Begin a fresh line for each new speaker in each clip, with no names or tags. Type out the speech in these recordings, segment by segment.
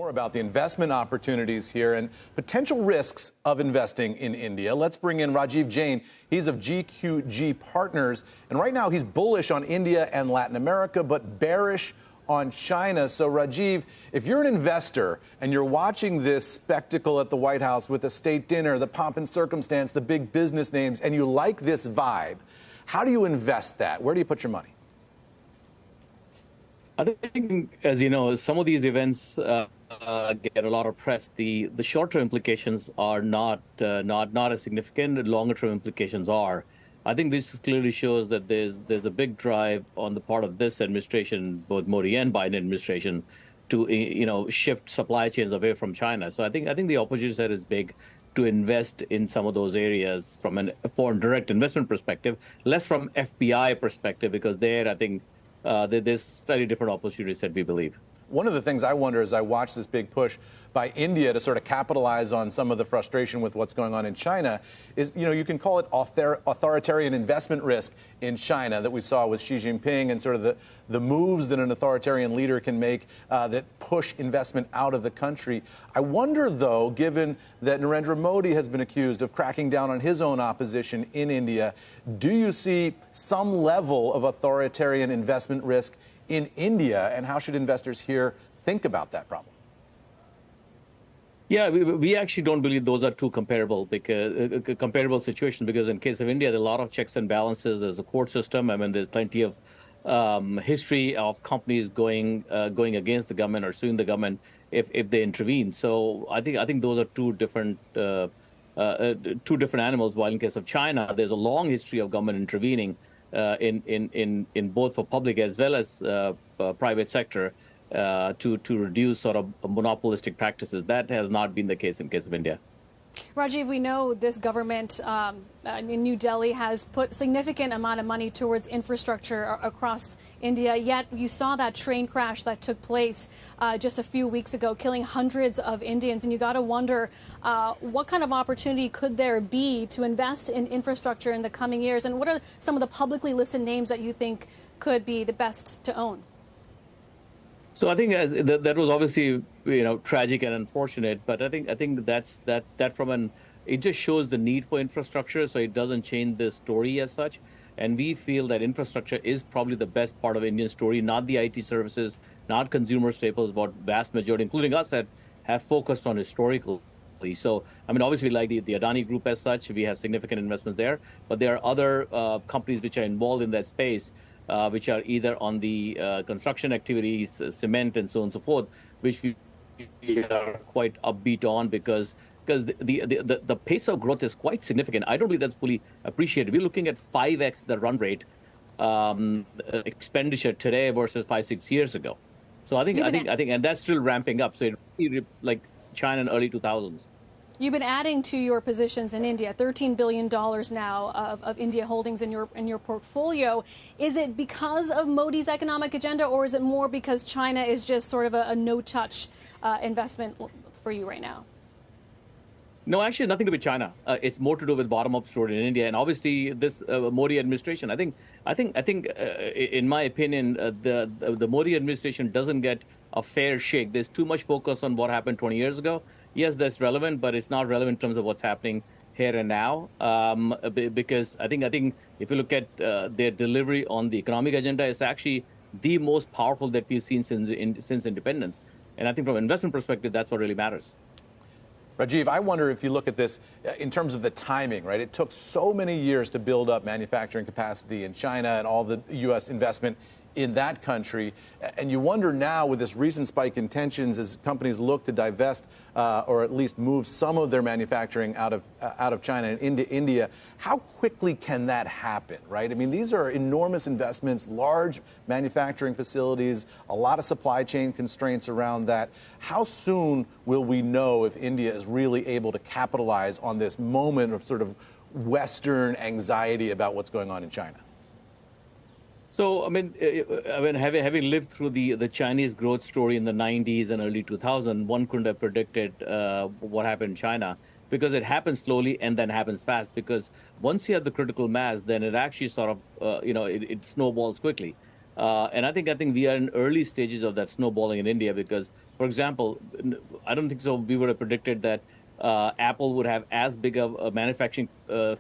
More about the investment opportunities here and potential risks of investing in India. Let's bring in Rajiv Jain. He's of GQG Partners. And right now he's bullish on India and Latin America, but bearish on China. So, Rajiv, if you're an investor and you're watching this spectacle at the White House with the state dinner, the pomp and circumstance, the big business names, and you like this vibe, how do you invest that? Where do you put your money?
I think, as you know, some of these events get a lot of press. The short-term implications are not as significant. Longer-term implications are. I think this clearly shows that there's a big drive on the part of this administration, both Modi and Biden administration, to shift supply chains away from China. So I think the opportunity set is big to invest in some of those areas from a foreign direct investment perspective, less from FPI perspective, because there I think there's slightly different opportunities that we believe.
One of the things I wonder as I watch this big push by India to sort of capitalize on some of the frustration with what's going on in China is, you can call it authoritarian investment risk in China that we saw with Xi Jinping and sort of the moves that an authoritarian leader can make that push investment out of the country. I wonder, though, given that Narendra Modi has been accused of cracking down on his own opposition in India, do you see some level of authoritarian investment risk in India, and how should investors here think about that problem?
Yeah, we actually don't believe those are two comparable situations, because in case of India, there are a lot of checks and balances. There's a court system. I mean, there's plenty of history of companies going against the government or suing the government if they intervene. So I think those are two different animals. While in case of China, there's a long history of government intervening in both for public as well as private sector to reduce sort of monopolistic practices. That has not been the case in case of India.
Rajiv, we know this government in New Delhi has put significant amount of money towards infrastructure across India, yet you saw that train crash that took place just a few weeks ago, killing hundreds of Indians. And you got to wonder what kind of opportunity could there be to invest in infrastructure in the coming years? And what are some of the publicly listed names that you think could be the best to own?
So I think that was obviously tragic and unfortunate, but I think that from it just shows the need for infrastructure, so it doesn't change the story as such. And we feel that infrastructure is probably the best part of Indian story, not the IT services, not consumer staples, but vast majority, including us, that have focused on historical. So, I mean, obviously, like the Adani Group as such, we have significant investments there, but there are other companies which are involved in that space, which are either on the construction activities, cement, and so on and so forth, which we are quite upbeat on because the pace of growth is quite significant. I don't believe that's fully appreciated. We're looking at 5x the run rate expenditure today versus 5-6 years ago. So I think, and that's still ramping up. So it like China in early 2000s.
You've been adding to your positions in India, $13 billion now of India holdings in your portfolio. Is it because of Modi's economic agenda, or is it more because China is just sort of a no-touch investment for you right now?
No, actually, nothing to do with China. It's more to do with bottom-up story in India, and obviously this Modi administration. I think, in my opinion, the Modi administration doesn't get a fair shake. There's too much focus on what happened 20 years ago. Yes, that's relevant, but it's not relevant in terms of what's happening here and now. Because I think if you look at their delivery on the economic agenda, it's actually the most powerful that we've seen since independence. And I think from an investment perspective, that's what really matters.
Rajiv, I wonder if you look at this in terms of the timing, right? It took so many years to build up manufacturing capacity in China and all the U.S. investment in that country. And you wonder now, with this recent spike in tensions, as companies look to divest or at least move some of their manufacturing out of China and into India, how quickly can that happen, right? I mean, these are enormous investments, large manufacturing facilities, a lot of supply chain constraints around that. How soon will we know if India is really able to capitalize on this moment of sort of Western anxiety about what's going on in China?
So, I mean, having lived through the Chinese growth story in the 90s and early 2000s, one couldn't have predicted what happened in China, because it happens slowly and then happens fast. Because once you have the critical mass, then it actually sort of, it snowballs quickly. And I think we are in early stages of that snowballing in India because, for example, I don't think so. We would have predicted that Apple would have as big of a manufacturing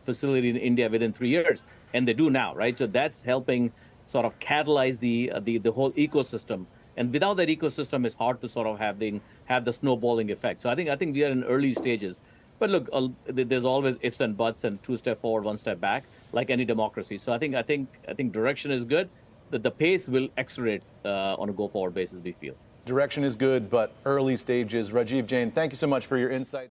facility in India within 3 years, and they do now, right? So that's helping sort of catalyze the whole ecosystem. And without that ecosystem, it's hard to sort of have the snowballing effect. So I think we are in early stages. But look, there's always ifs and buts and 2 steps forward, 1 step back, like any democracy. So I think direction is good. The pace will accelerate on a go forward basis, we feel.
Direction is good, but early stages. Rajiv Jain, thank you so much for your insight.